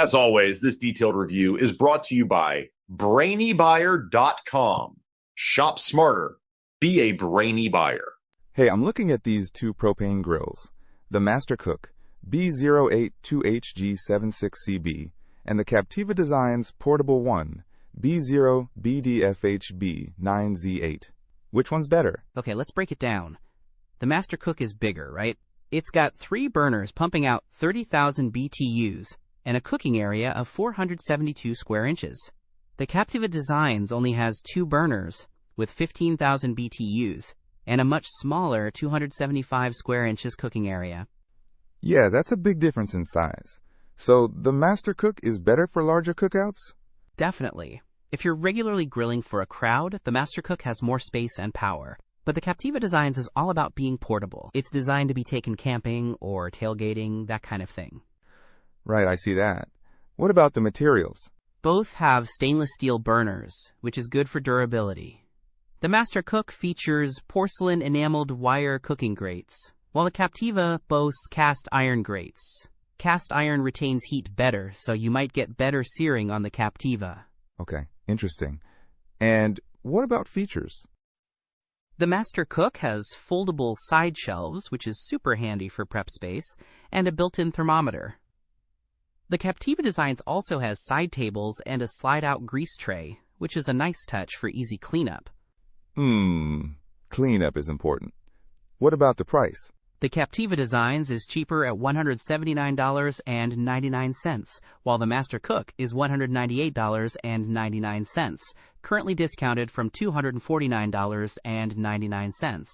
As always, this detailed review is brought to you by BrainyBuyer.com. Shop smarter. Be a brainy buyer. Hey, I'm looking at these two propane grills, the Master Cook B082HG76CB and the Captiva Designs Portable One B0BDFHB9Z8. Which one's better? Okay, let's break it down. The Master Cook is bigger, right? It's got 3 burners pumping out 30,000 BTUs and a cooking area of 472 square inches. The Captiva Designs only has 2 burners with 15,000 BTUs and a much smaller 275 square inches cooking area. Yeah, that's a big difference in size. So the Master Cook is better for larger cookouts? Definitely. If you're regularly grilling for a crowd, the Master Cook has more space and power. But the Captiva Designs is all about being portable. It's designed to be taken camping or tailgating, that kind of thing. Right, I see that. What about the materials? Both have stainless steel burners, which is good for durability. The Master Cook features porcelain enameled wire cooking grates, while the Captiva boasts cast iron grates. Cast iron retains heat better, so you might get better searing on the Captiva. Okay, interesting. And what about features? The Master Cook has foldable side shelves, which is super handy for prep space, and a built-in thermometer. The Captiva Designs also has side tables and a slide-out grease tray, which is a nice touch for easy cleanup. Cleanup is important. What about the price? The Captiva Designs is cheaper at $179.99, while the Master Cook is $198.99, currently discounted from $249.99.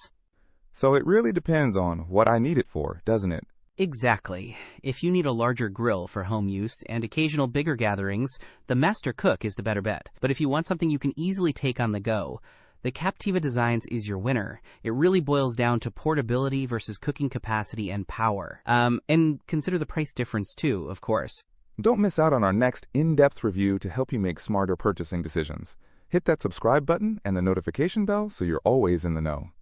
So it really depends on what I need it for, doesn't it? Exactly. If you need a larger grill for home use and occasional bigger gatherings, the Master Cook is the better bet. But if you want something you can easily take on the go, the Captiva Designs is your winner. It really boils down to portability versus cooking capacity and power. And consider the price difference too, of course. Don't miss out on our next in-depth review to help you make smarter purchasing decisions. Hit that subscribe button and the notification bell so you're always in the know.